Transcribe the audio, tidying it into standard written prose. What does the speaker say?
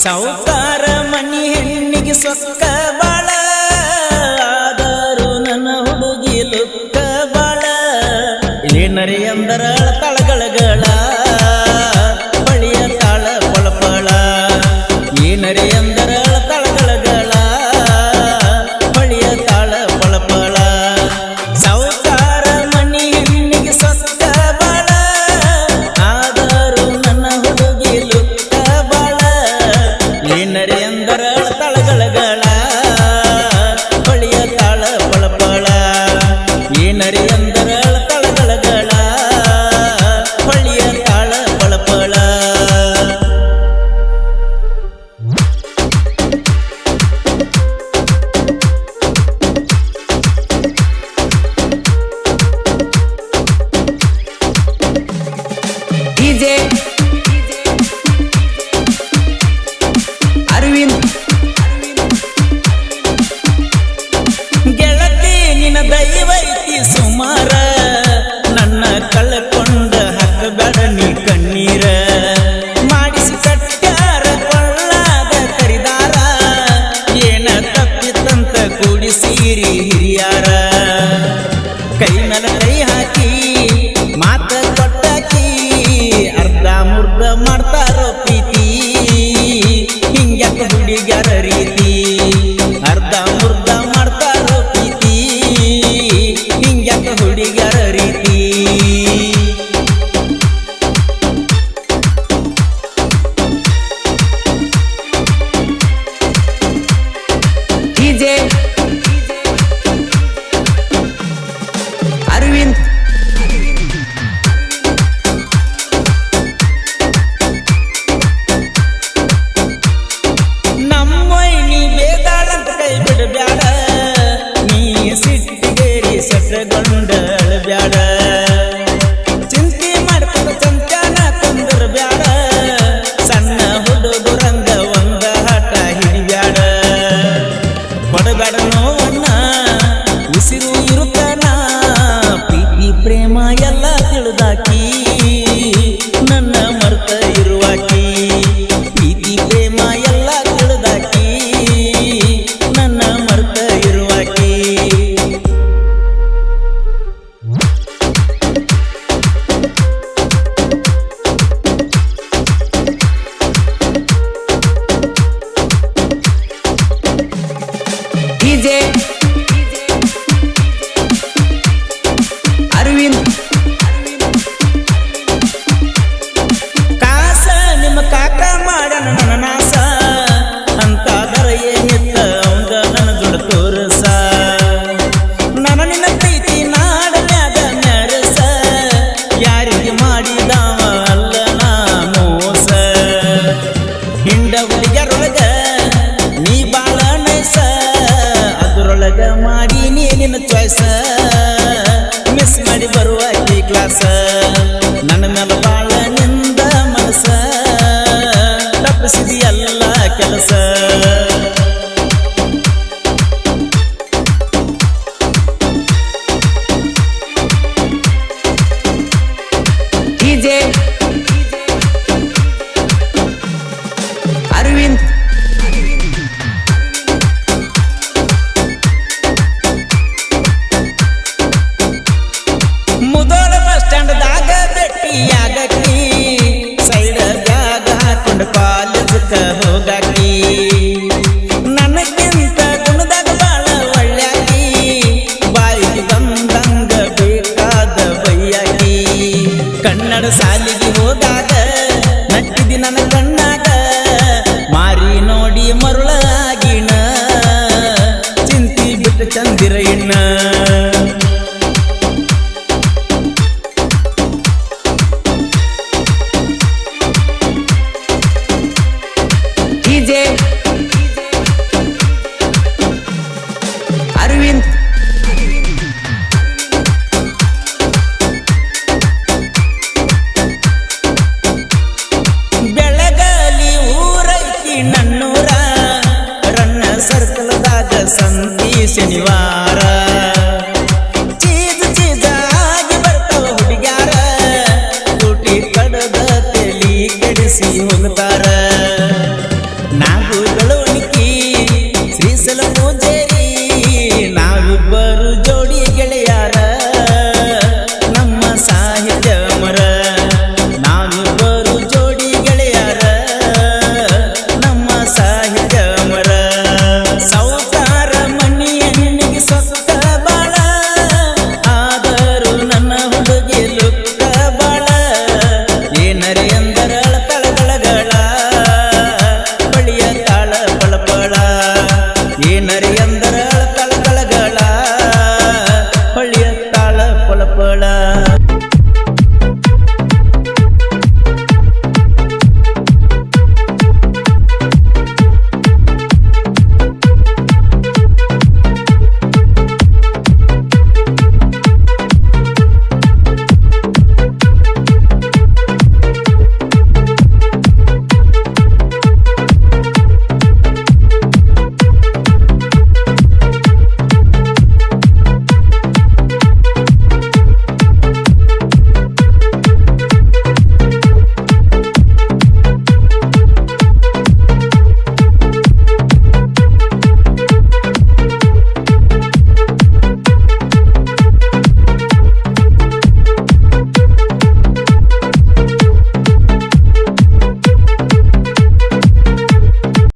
ಸಾವುಕಾರ ಮನಿ ಹೆಣ್ಣಿಗೆ ಸೊಕ್ಕ ಬಾಳ ಆದರೂ ನನ್ನ ಹುಡುಗಿ ಲುಕ್ಕ ಬಾಳ ಏನರೆ ಅಂದರ ತಳಗಳಗಳ ಬಳಿಯ ತಾಳ ಪಳಪಳ ಏನರೆ ಅಂದರ ತಳಗಳಗಳ ಬಳಿಯ ತಾಳ ಪಳಪಳ ಸಾವುಕಾರ ಮನಿ ಹೆಣ್ಣಿಗೆ ಸೊಕ್ಕ ಬಾಳ ಆದರೂ ನನ್ನ ಹುಡುಗಿ ಲುಕ್ಕ ಬಾಳ ಏನರೆ ಅಂದರ ತಳಗಳಗಳ ಬಳಿಯ ತಾಳ ಪಳಪಳ ಏನರೆ ಅಂದರ ತಳಗಳಗಳ ಬಳಿಯ ತಾಳ ಪಳಪಳ ಡಿಜೆ ಅರವಿಂದ್ ಗೆಳತಿ ನಿನ್ನ ದೈವೈತಿ ಸುಮಾರ ನನ್ನ ಕಳ್ಕೊಂಡ ಹಾಕಬೇಡ ನೀ ಕಣ್ಣೀರ ಮಾಡಿಸಿ ಕಟ್ಟ್ಯಾರ ಕೊಳ್ಳಾದ ಕರಿದಾರ ಏನ ತಪ್ಪಿತಂತ ಕೂಡಿಸಿರಿ ಹಿರಿಯಾರ ಕೈ ಮೇಲೆ ಕೈ ಹಾಕಿ ಮಾತ ಕೊಟ್ಟಾಕಿ ಅರ್ಧ ಮುರ್ಧ ಮಾಡ್ತಾರೋ ಪ್ರೀತಿ ಹಿಂಗ್ಯಾಕ ಹುಡುಗ್ಯಾರ ರೀತಿ ಅರ್ಧ ಮುರ್ಧ ಮಾಡ್ತಾರೋ ಪ್ರೀತಿ ಹಿಂಗ್ಯಾಕ ಹುಡುಗ್ಯಾರ ರೀತಿ ಡಿಜೆ ಅರವಿಂದ್ ನಮ್ಮೊಯ್ನಿ ಬೇದಾಳಂತ ಕೈ ಬಿಡಬ್ಯಾಡ ನೀ ಸಿಟ್ಟಿಗೇರಿ ಸೆಟಗೊಂಡ ಅಳಬ್ಯಾಡ ಚಿಂತೆ ಮಾಡ್ಕೊಂಡ ಚಂಚಾನ ಕುಂದರ ಬ್ಯಾಡ ಸಣ್ಣ ಹುಡುಗರಂಗ ಒಂದ ಹಠ ಹಿಡಿಬ್ಯಾಡ ಕೊಡಬೇಡ ನೋವನ್ನ ಉಸಿರು ಇರುತ್ತಾನ ಪ್ರೀತಿ ಪ್ರೇಮ ಎಲ್ಲ ತಿಳಿದಾಕಿ ನನ್ನ ಮರ್ತ ಇರುವಾಕಿ ಪ್ರೀತಿ ಪ್ರೇಮ ಎಲ್ಲ ತಿಳಿದಾಕಿ ನನ್ನ ಮರ್ತ ಇರುವಾಕಿ ಡಿಜೆ ಅರವಿಂದ್ ಕಾಸ ನಿಮ್ಮ ಕಾಕ ಮಾಡಣ ನನ್ನ ನಾಸ ಅಂತಾದರ ಏನಿತ್ತ ಅವಂಗ ನನ್ನ ದುಡ್ಡು ತೋರಸ ನನ್ನ ನಿನ್ನ ಪ್ರೀತಿ ನಾಡ ಮ್ಯಾಗ ಮೆರಸ ಯಾರಿಗೆ ಮಾಡಿದವ ಅಲ್ಲ ನಾ ಮೋಸ ಹಿಂಡ ಹುಡುಗ್ಯಾರೊಳಗ ನೀ ಬಾಳ ನೈಸ ಅದ್ರೊಳಗ ಮಾಡಿ ನೀ ನಿನ್ನ ಚಾಯ್ಸ ಮಿಸ್ ಮಾಡಿ ಬರುವ ಈ ಕ್ಲಾಸ ನನ್ನ ಮೇಲೆ ಬಾಳ ನಿಂದ ಮನಸ ತಪ್ಪಿಸಿದಿ ಎಲ್ಲ ಕೆಲಸ ಡಿಜೆ ಅರವಿಂದ್ ಮುದೋಳ ಬಸ್ ಸ್ಟ್ಯಾಂಡ್ದಾಗ ಭೇಟಿಯಾಗಕ್ಕಿ ಸೈಡ್ ಬ್ಯಾಗ್ ಹಾಕೊಂಡು ಕಾಲೇಜಕ್ಕ ಹೋಗಾಕಿ ನನಗಿಂತ ಗುಣದಾಗ ಬಾಳ ಒಳ್ಳ್ಯಾಕಿ ಬಾಯಿಗೆ ಬಂದಂಗ ಬೇಕಾದ ಬೈಯಾಕಿ ಕನ್ನಡ ಸಾಲಿಗೆ ಹೋದಾಗ ನಟ್ಟಿದಿ ನನ್ನ ಕಣ್ಣಾಗ ಮಾರಿ ನೋಡಿ ಮರುಳಾಗಿಣ ಚಿಂತಿ ಬಿಟ್ಟು ಚಂದಿರ ಇಣ್ಣ ಡಿಜೆ ಅರವಿಂದ್ ಬೆಳಗಲಿ ಊರೈತಿ ನನ್ನೂರ ರನ್ನ ಸರ್ಕಲ್ದಾಗ ಸಂತಿ ಶನಿವಾರ ಚೀಜ್ ಚೀಜಾಗಿ ಬರ್ತಾವ ಹುಡುಗ್ಯಾರ ಕೂಟಿ ಕಡದ ತಲಿ ಕೆಡಿಸಿ ಹೋಗ್ತಾರ ಸೇರಿ ನಾವಿಬ್ಬರು